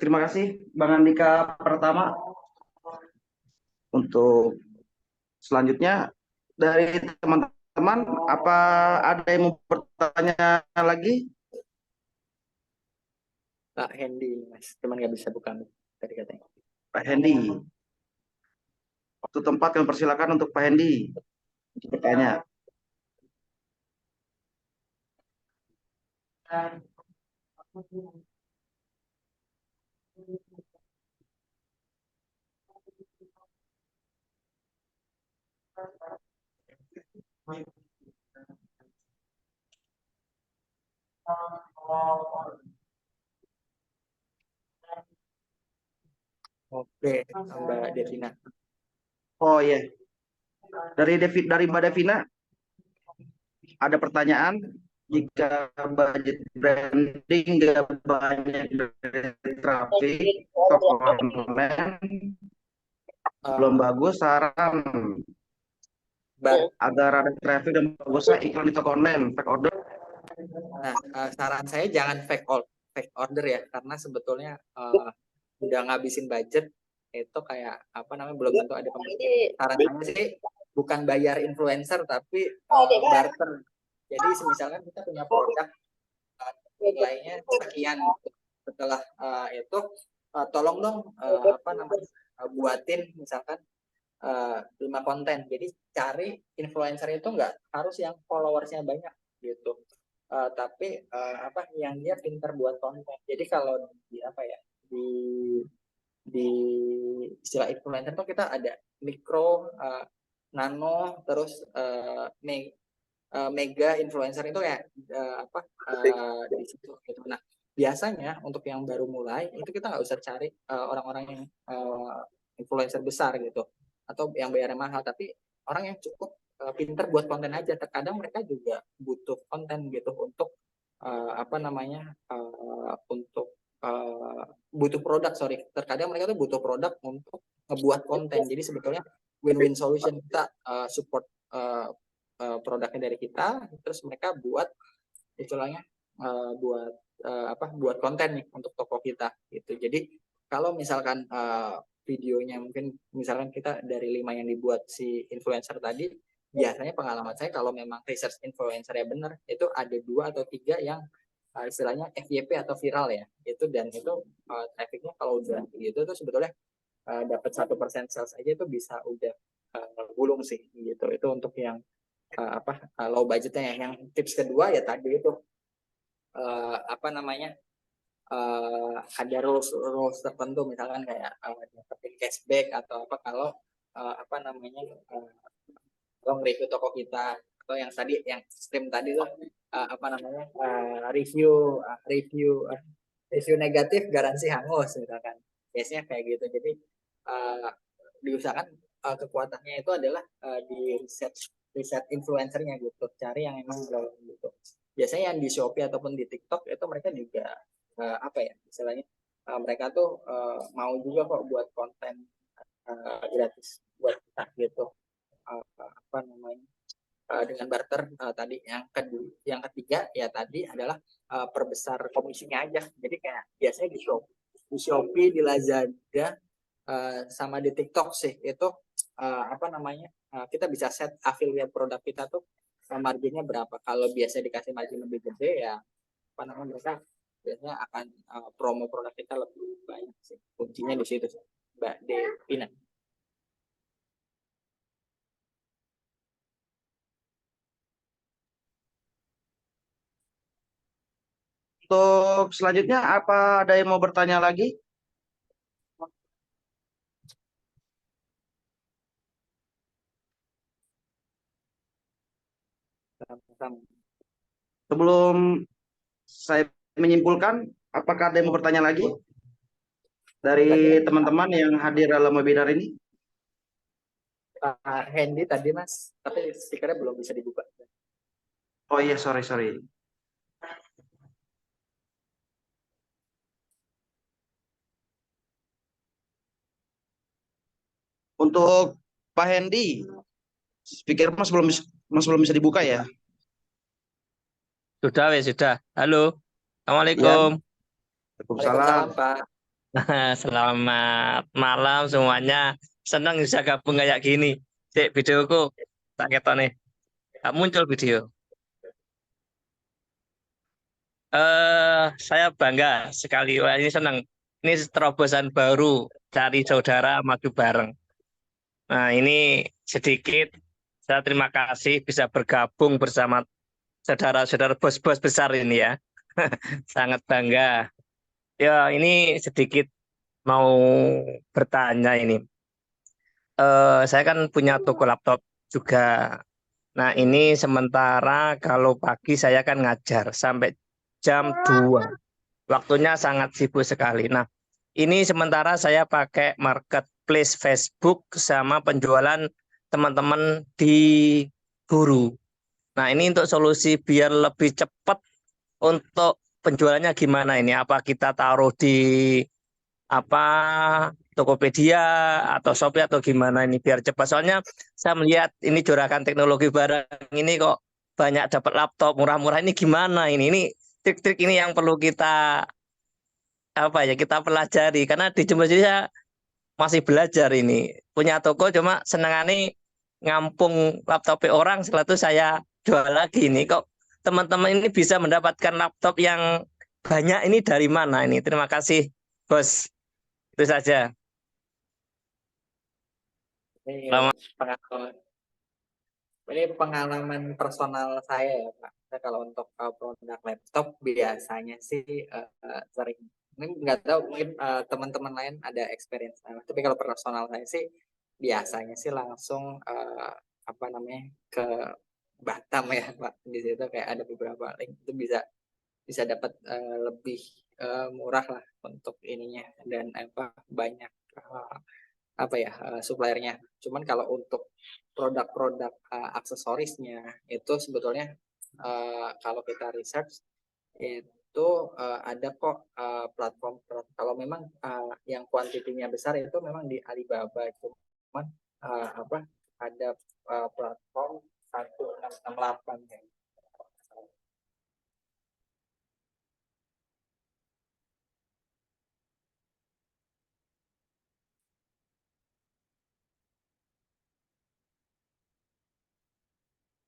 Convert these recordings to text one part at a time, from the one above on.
Terima kasih Bang Andika pertama. Untuk selanjutnya dari teman-teman, apa ada yang mau bertanya lagi? Pak Hendy, Mas. Cuman nggak bisa buka mic tadi katanya. Pak Hendi, waktu tempat kami persilakan untuk Pak Hendi bertanya. Oke, Mbak Devina. Oh iya, dari Mbak Devina ada pertanyaan. Jika budget branding nggak banyak dari traffic, toko online belum Eh, bagus, saran Mbak, agar ada traffic dan bagusnya iklan di toko online, back order. nah, saran saya jangan fake order ya, karena sebetulnya udah ngabisin budget itu kayak apa namanya belum tentu ada pembeli. Saran saya sih bukan bayar influencer tapi barter. Jadi misalkan kita punya produk nilainya sekian, setelah itu tolong dong apa namanya buatin misalkan 5 konten. Jadi cari influencer itu nggak harus yang followersnya banyak gitu. Tapi apa yang dia pinter buat konten. Jadi kalau di apa ya di istilah influencer tuh kita ada mikro, nano, terus mega influencer itu ya apa di situ gitu. Nah biasanya untuk yang baru mulai itu kita nggak usah cari orang-orang yang influencer besar gitu atau yang bayarnya mahal, tapi orang yang cukup pinter buat konten aja. Terkadang mereka juga butuh konten gitu untuk apa namanya untuk butuh produk, sorry, terkadang mereka tuh butuh produk untuk ngebuat konten. Jadi sebetulnya win-win solution, kita support produknya dari kita, terus mereka buat istilahnya buat apa buat konten nih untuk toko kita gitu. Jadi kalau misalkan videonya mungkin misalkan kita dari 5 yang dibuat si influencer tadi, biasanya pengalaman saya kalau memang research influencernya benar itu ada 2 atau 3 yang istilahnya FYP atau viral ya itu, dan itu trafficnya kalau udah gitu tuh sebetulnya dapat 1% sales aja itu bisa udah gulung sih gitu. Itu untuk yang apa low budgetnya. Yang tips kedua ya tadi itu apa namanya ada rules tertentu, misalkan kayak dapetin cashback atau apa kalau apa namanya kalau nge-review toko kita, atau yang tadi yang stream tadi tuh apa namanya review negatif garansi hangus misalkan, biasanya kayak gitu. Jadi uh, diusahakan kekuatannya itu adalah di riset influencernya gitu, cari yang emang gitu. Biasanya yang di Shopee ataupun di TikTok itu mereka juga apa ya istilahnya mereka tuh mau juga kok buat konten gratis buat kita gitu. Apa namanya dengan barter tadi. Yang ketiga ya tadi adalah perbesar komisinya aja. Jadi kayak biasanya di Shopee, di Lazada sama di TikTok sih itu apa namanya kita bisa set affiliate produk kita tuh marginnya berapa. Kalau biasa dikasih margin lebih gede ya apa namanya mereka biasanya akan promo produk kita lebih banyak sih. Kuncinya di situ sih, Mbak Devina. Untuk selanjutnya, apa ada yang mau bertanya lagi? Sama-sama. Sebelum saya menyimpulkan, apakah ada yang mau bertanya lagi Tadi dari teman-teman yang hadir dalam webinar ini? Pak Hendy tadi Mas, tapi stikernya belum bisa dibuka. Oh iya, sorry, sorry. Untuk Pak Hendy, speaker mas belum bisa dibuka ya? Sudah, wes sudah. Halo, Ya, Assalamualaikum. Waalaikumsalam. Waalaikumsalam Pak. Selamat malam semuanya. Senang bisa gabung kayak gini. Cek videoku tak ketok nih. Tak muncul video. Saya bangga sekali. Wah, ini senang. Ini terobosan baru cari saudara maju bareng. Nah, ini sedikit saya terima kasih bisa bergabung bersama saudara-saudara bos-bos besar ini ya. Sangat bangga. Ya, ini sedikit mau bertanya ini. Saya kan punya toko laptop juga. Nah, ini sementara kalau pagi saya kan ngajar sampai jam 2. Waktunya sangat sibuk sekali. Nah, ini sementara saya pakai marketplace Facebook sama penjualan teman-teman di guru. Nah, ini untuk solusi biar lebih cepat untuk penjualannya gimana ini? Apa kita taruh di apa Tokopedia atau Shopee atau gimana ini biar cepat. Soalnya saya melihat ini jorakan teknologi barang ini kok banyak dapat laptop murah-murah ini gimana ini? Ini trik-trik ini yang perlu kita kita pelajari karena di Jember sini saya masih belajar ini. Punya toko cuma senengane ngampung laptop orang setelah itu saya jual lagi ini kok teman-teman ini bisa mendapatkan laptop yang banyak ini dari mana ini? Terima kasih, Bos. Itu saja. Ini Selamat. pengalaman, ini pengalaman personal saya ya Pak. Saya kalau untuk produk laptop biasanya sih sering, ini nggak tahu mungkin teman-teman lain ada experience. Tapi kalau personal saya sih biasanya sih langsung apa namanya ke Batam ya Pak. Di situ kayak ada beberapa link itu bisa bisa dapat lebih murah lah untuk ininya dan apa banyak apa ya suppliernya. Cuman kalau untuk produk-produk aksesorisnya itu sebetulnya kalau kita research itu ada kok platform kalau memang yang kuantitinya besar itu memang di Alibaba, cuman apa ada platform 1668 ya.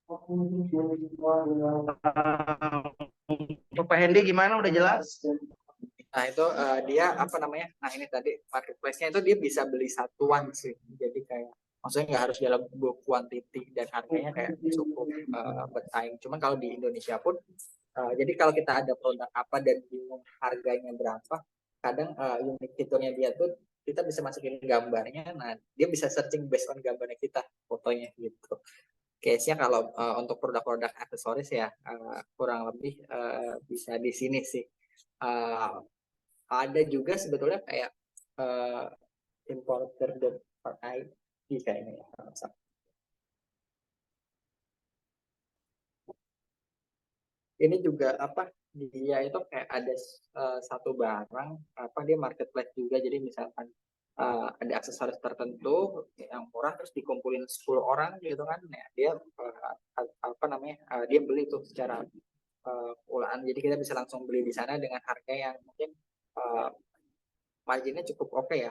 Untuk Pak Hendy gimana? Udah jelas? Nah itu dia apa namanya? Nah ini tadi marketplace-nya itu dia bisa beli satuan sih. Jadi kayak maksudnya nggak harus dalam bulk quantity dan harganya kayak cukup bersaing. Cuman kalau di Indonesia pun jadi kalau kita ada produk apa dan bingung harganya berapa, kadang unik fiturnya dia tuh kita bisa masukin gambarnya. Nah dia bisa searching based on gambarnya kita, fotonya gitu. Case-nya kalau untuk produk-produk aksesoris ya kurang lebih bisa di sini sih. Uh, ada juga sebetulnya kayak uh, importer.id kayaknya ya. Ini juga apa dia itu kayak ada satu barang apa dia marketplace juga jadi misalkan ada aksesoris tertentu yang murah terus dikumpulin 10 orang gitu kan ya dia apa namanya dia beli tuh secara pulaan jadi kita bisa langsung beli di sana dengan harga yang mungkin uh, marginnya cukup oke ya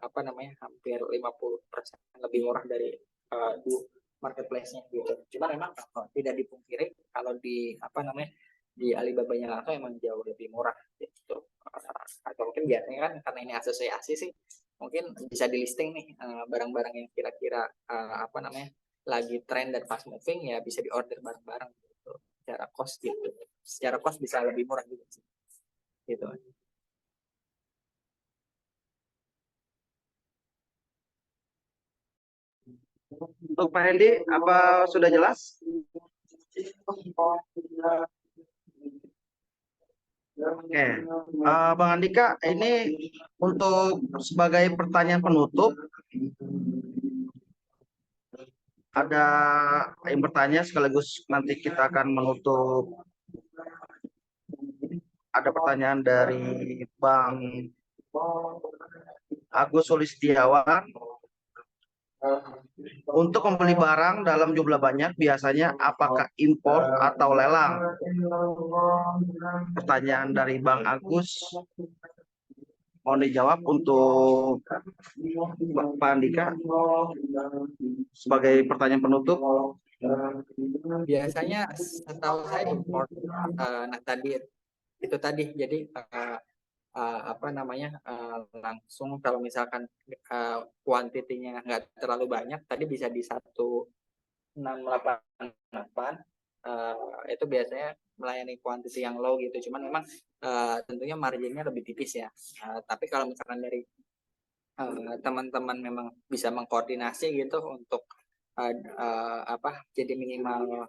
apa namanya hampir 50% lebih murah dari di marketplace-nya gitu. Cuma memang tidak dipungkiri kalau di apa namanya di Alibaba-nya langsung emang jauh lebih murah gitu. Atau mungkin biasanya kan karena ini asosiasi sih mungkin bisa di listing nih barang-barang yang kira-kira apa namanya lagi tren dan fast moving ya bisa di order bareng-bareng gitu. Secara cost gitu. Secara cost bisa lebih murah gitu sih. Gitu. Untuk Pak Hendy, apa sudah jelas? Oke, Bang Andika, ini untuk sebagai pertanyaan penutup, ada yang bertanya sekaligus nanti kita akan menutup. Ada pertanyaan dari Bang Agus Sulistiawan. Untuk membeli barang dalam jumlah banyak, biasanya apakah impor atau lelang? Pertanyaan dari Bang Agus. mohon dijawab untuk Pak Andika sebagai pertanyaan penutup. Biasanya setahu saya import. Nah tadi itu tadi jadi apa namanya langsung kalau misalkan kuantitinya nggak terlalu banyak, tadi bisa di 1688 itu biasanya melayani kuantiti yang low gitu. Cuman memang tentunya marginnya lebih tipis ya. Tapi kalau misalkan dari teman-teman memang bisa mengkoordinasi gitu untuk apa jadi minimal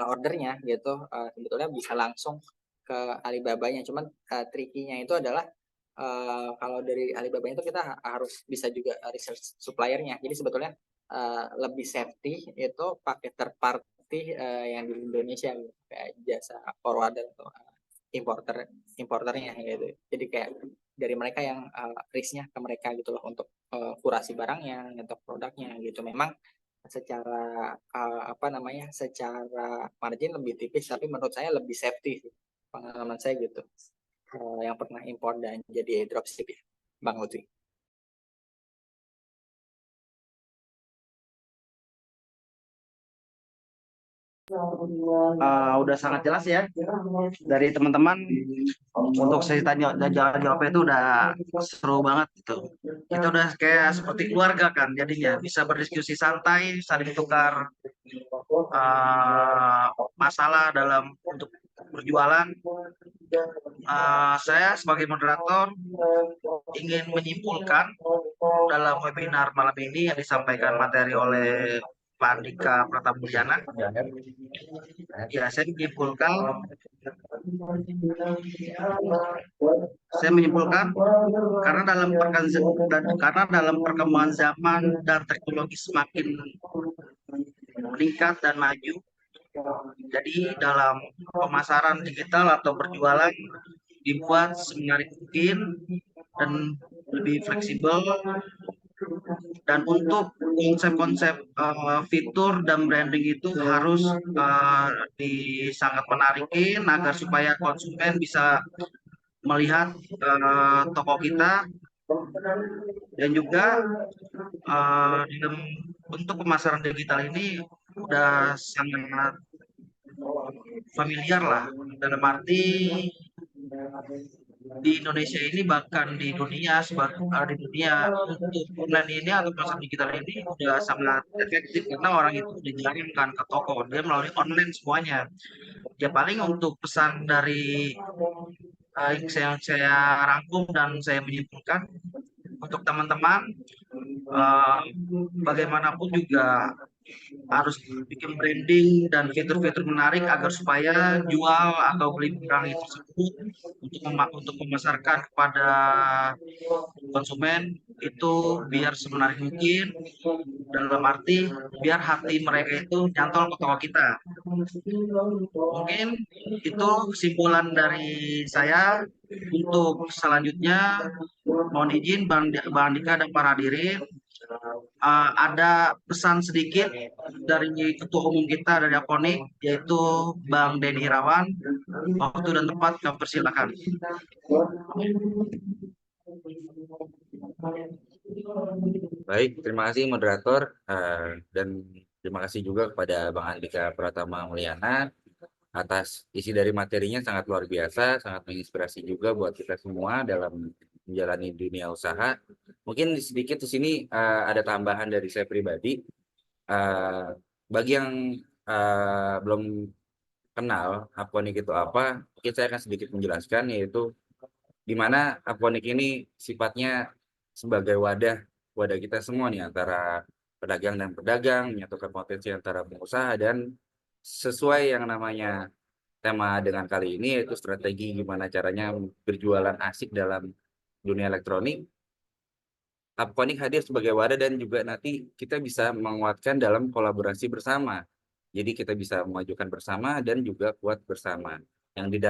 ordernya gitu, sebetulnya bisa langsung ke Alibaba-nya. Cuman tricky-nya itu adalah kalau dari Alibaba itu kita harus bisa juga research supplier-nya. Jadi sebetulnya lebih safety itu pakai third party yang di Indonesia gitu, kayak jasa forwarder atau importernya gitu. Jadi kayak dari mereka yang risk-nya ke mereka gitu loh untuk kurasi barangnya, nyetok produknya gitu. Memang secara apa namanya secara margin lebih tipis, tapi menurut saya lebih safety sih. Pengalaman saya gitu, yang pernah impor dan jadi dropship ya, Bang Lutfi. Udah sangat jelas ya dari teman-teman untuk sesi tanya dan jawab itu udah seru banget gitu. Kita udah kayak seperti keluarga kan, jadinya bisa berdiskusi santai, saling tukar masalah dalam untuk berjualan. Saya sebagai moderator ingin menyimpulkan dalam webinar malam ini yang disampaikan materi oleh Pak Andika Pratamulyana. Ya, saya menyimpulkan karena dalam perkembangan zaman dan teknologi semakin meningkat dan maju, jadi dalam pemasaran digital atau berjualan dibuat semenarik mungkin dan lebih fleksibel. Dan untuk konsep-konsep fitur dan branding itu harus sangat menarikin agar supaya konsumen bisa melihat toko kita, dan juga dalam bentuk pemasaran digital ini udah sangat familiar lah, dalam arti di Indonesia ini bahkan di dunia untuk online ini atau pasar digital ini udah sangat efektif karena orang itu udah jarang kan ke toko, dia melalui online semuanya. Ya paling untuk pesan dari yang saya rangkum dan saya menyimpulkan untuk teman-teman, bagaimanapun juga harus bikin branding dan fitur-fitur menarik agar supaya jual atau beli barang itu tersebut untuk memasarkan kepada konsumen itu biar semenarik mungkin, dalam arti biar hati mereka itu nyantol ke toko kita. Mungkin itu kesimpulan dari saya. Untuk selanjutnya mohon izin Bang Andika dan para hadirin, ada pesan sedikit dari Ketua Umum kita dari Aponic, yaitu Bang Denny Irawan. Waktu dan tempat kami persilakan. Baik, terima kasih moderator dan terima kasih juga kepada Bang Andika Pratamulyana atas isi dari materinya, sangat luar biasa, sangat menginspirasi juga buat kita semua dalam menjalani dunia usaha. Mungkin sedikit di sini ada tambahan dari saya pribadi. Bagi yang belum kenal Aponic itu apa, mungkin saya akan sedikit menjelaskan, yaitu di mana Aponic ini sifatnya sebagai wadah kita semua nih, antara pedagang dan pedagang, menyatukan potensi antara pengusaha, dan sesuai yang namanya tema dengan kali ini, yaitu strategi gimana caranya berjualan asik dalam dunia elektronik. Aponic hadir sebagai wadah dan juga nanti kita bisa menguatkan dalam kolaborasi bersama. Jadi kita bisa memajukan bersama dan juga kuat bersama. Yang di dalam